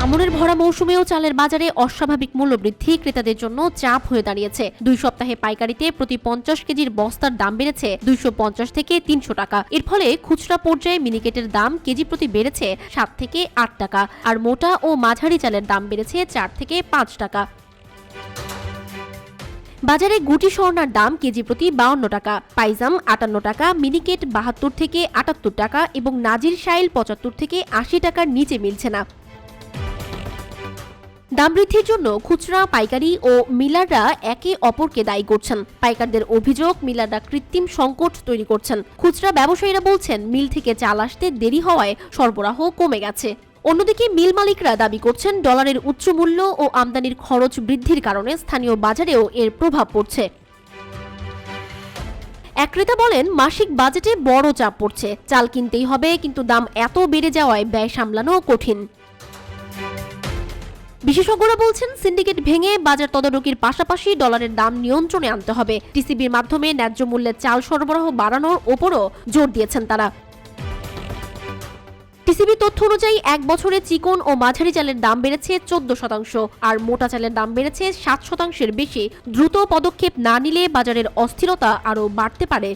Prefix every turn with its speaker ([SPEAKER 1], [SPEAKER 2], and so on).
[SPEAKER 1] আমনের ভরা মৌসুমেও চালের বাজারে অস্বাভাবিক মূল্যবৃদ্ধি ক্রেতাদের জন্য চাপ হয়ে দাঁড়িয়েছে। 2 সপ্তাহে পাইকারিতে প্রতি 50 কেজির বস্তার দাম বেড়েছে 250 থেকে 300 টাকা। এর ফলে খুচরা পর্যায়ে মিনিকেটের দাম কেজি প্রতি বেড়েছে 7 থেকে 8 টাকা, আর মোটা ও মাঝারি চালের দাম বেড়েছে 4 থেকে 5 টাকা। বাজারে গুটি স্বর্ণার দাম কেজি প্রতি 52 টাকা, পাইজাম 58 টাকা, মিনিকেট 72 থেকে 78 টাকা এবং নাজির শাইল 75 থেকে 80 টাকার নিচে মিলছে না। দাম বৃদ্ধির জন্য খুচরা, পাইকারি ও মিলাররা একে অপরকে দায়ী করছেন। পাইকারদের অভিযোগ, মিলাররা কৃত্রিম সংকট তৈরি করছেন। খুচরা ব্যবসায়ীরা বলছেন মিল থেকে চাল আসতে দেরি হওয়ায় সরবরাহ কমে গেছে। অন্যদিকে মিল মালিকরা দাবি করছেন ডলারের উচ্চ মূল্য ও আমদানির খরচ বৃদ্ধির কারণে স্থানীয় বাজারেও এর প্রভাব পড়ছে। এক ক্রেতা বলেন, মাসিক বাজেটে বড় চাপ পড়ছে, চাল কিনতেই হবে, কিন্তু দাম এত বেড়ে যাওয়ায় ব্যয় সামলানো কঠিন। বিশেষজ্ঞরা বলছেন, সিন্ডিকেট ভেঙে বাজার তদারকির পাশাপাশি ডলারের দাম নিয়ন্ত্রণে আনতে হবে। টিসিবির মাধ্যমে ন্যায্য মূল্যে চাল সরবরাহ বাড়ানোর ওপরও জোর দিয়েছেন তারা। টিসিবি তথ্য অনুযায়ী 1 বছরে চিকন ও মাঝারি চালের দাম বেড়েছে 14%, আর মোটা চালের দাম বেড়েছে 7%-এর বেশি। দ্রুত পদক্ষেপ না নিলে বাজারের অস্থিরতা আরও বাড়তে পারে।